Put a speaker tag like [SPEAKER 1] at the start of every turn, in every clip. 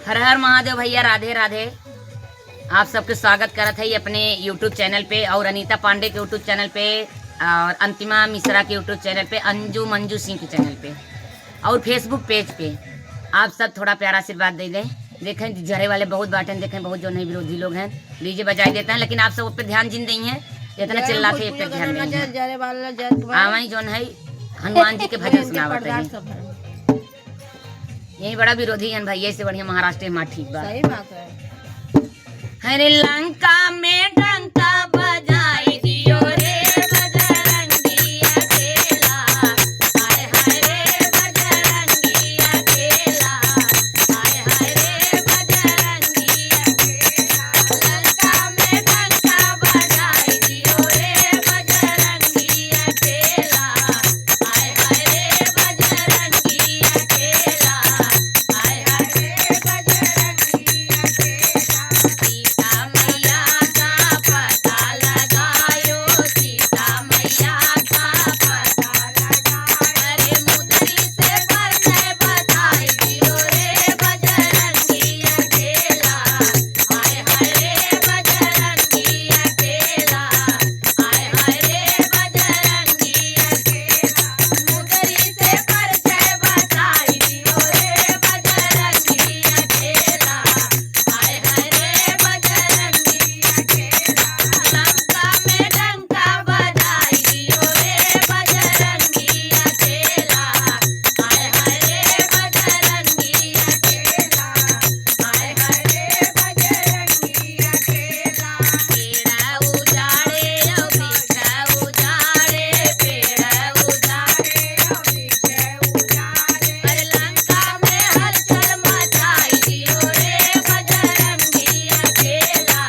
[SPEAKER 1] हर हर महादेव भैया, राधे राधे। आप सबके स्वागत करत है अपने यूट्यूब चैनल पे और अनीता पांडे के यूट्यूब चैनल पे और अंतिमा मिश्रा के यूट्यूब चैनल पे, अंजू मंजू सिंह के चैनल पे और फेसबुक पेज पे। आप सब थोड़ा प्यारा आशीर्वाद दे दें। देखें जरे वाले बहुत बाटे, देखें बहुत जो नहीं विरोधी लोग हैं डीजे बजाई देते हैं, लेकिन आप सब उस पर ध्यान जिन नहीं है, इतना चिल्लाते पे ध्यान नहीं। आवाई जो है हनुमान जी के भजन सुनावत है। यही बड़ा विरोधी है भाई, से बढ़िया महाराष्ट्र में ठीक बात।
[SPEAKER 2] सही बात है।
[SPEAKER 1] हरे लंका में डंका बजाई दियो रे बजरंगी अकेला, हाय हाय रे बजरंगी अकेला, हाय हाय रे बजरंगी अकेला। लंका में डंका बजाई दियो रे बजरंगी अकेला, हाय हाय रे बजरंगी अकेला, हाय हाय रे बजरंगी अकेला। सीता मैया का पता लगायो, सीता मैया का पता लगायो। अरे मुदरी से परिचय बताई दियो रे बजरंगी अकेला, हाय हाय रे बजरंगी अकेला, हाय हाय रे बजरंगी अकेला। मुदरी से परिचय बताई दियो रे बजरंगी अकेला, हाय हाय रे बजरंगी अकेला। लंका में डंका बजाई दियो रे बजरंगी अकेला, हाय हाय रे बजरंगी अकेला, हाय हाय रे बजरंगी अकेला। पेड़ उजाड़े औ वृक्ष उजाड़े, पेड़ उजाड़े औ वृक्ष उजाड़े। अरे लंका में हलचल मचाई दियो रे बजरंगी अकेला,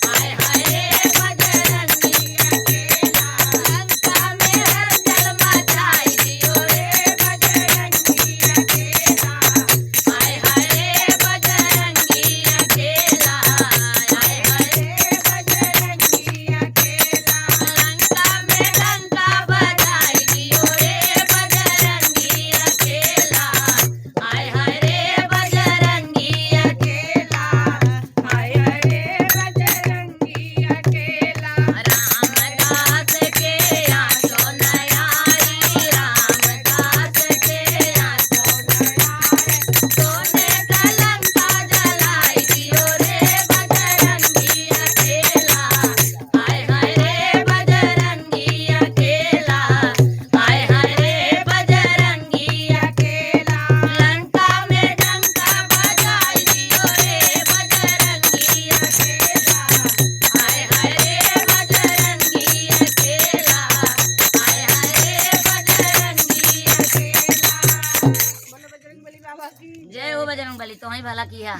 [SPEAKER 1] हाय हाय रे बजरंगी अकेला। लंका में हलचल मचाई दियो रे बजरंगी अकेला, हाय हाय रे बजरंगी अकेला, हाय हाय रे बजरंगी अकेला। लंका में डंका बजाई दियो रे बजरंगी अकेला, हाय हाय रे बजरंगी अकेला, हाय हाय रे बजरंगी अकेला। रामदास के आंसू नयारी, रामदास के आंसू नयारी। सोने का लंका जलाई दियो रे बजरंगी अकेला, हाय हाय रे बजरंगी अकेला, हाय हाय रे बजरंगी अकेला। लंका में डंका बजाई दियो रे बजरंगी अकेला, हाय हाय रे बजरंगी अकेला, हाय हाय रे बजरंगी अकेला।
[SPEAKER 2] बोलो बजरंग बली बाबा की
[SPEAKER 1] जय हो बजरंग बली, तो ही भला किया।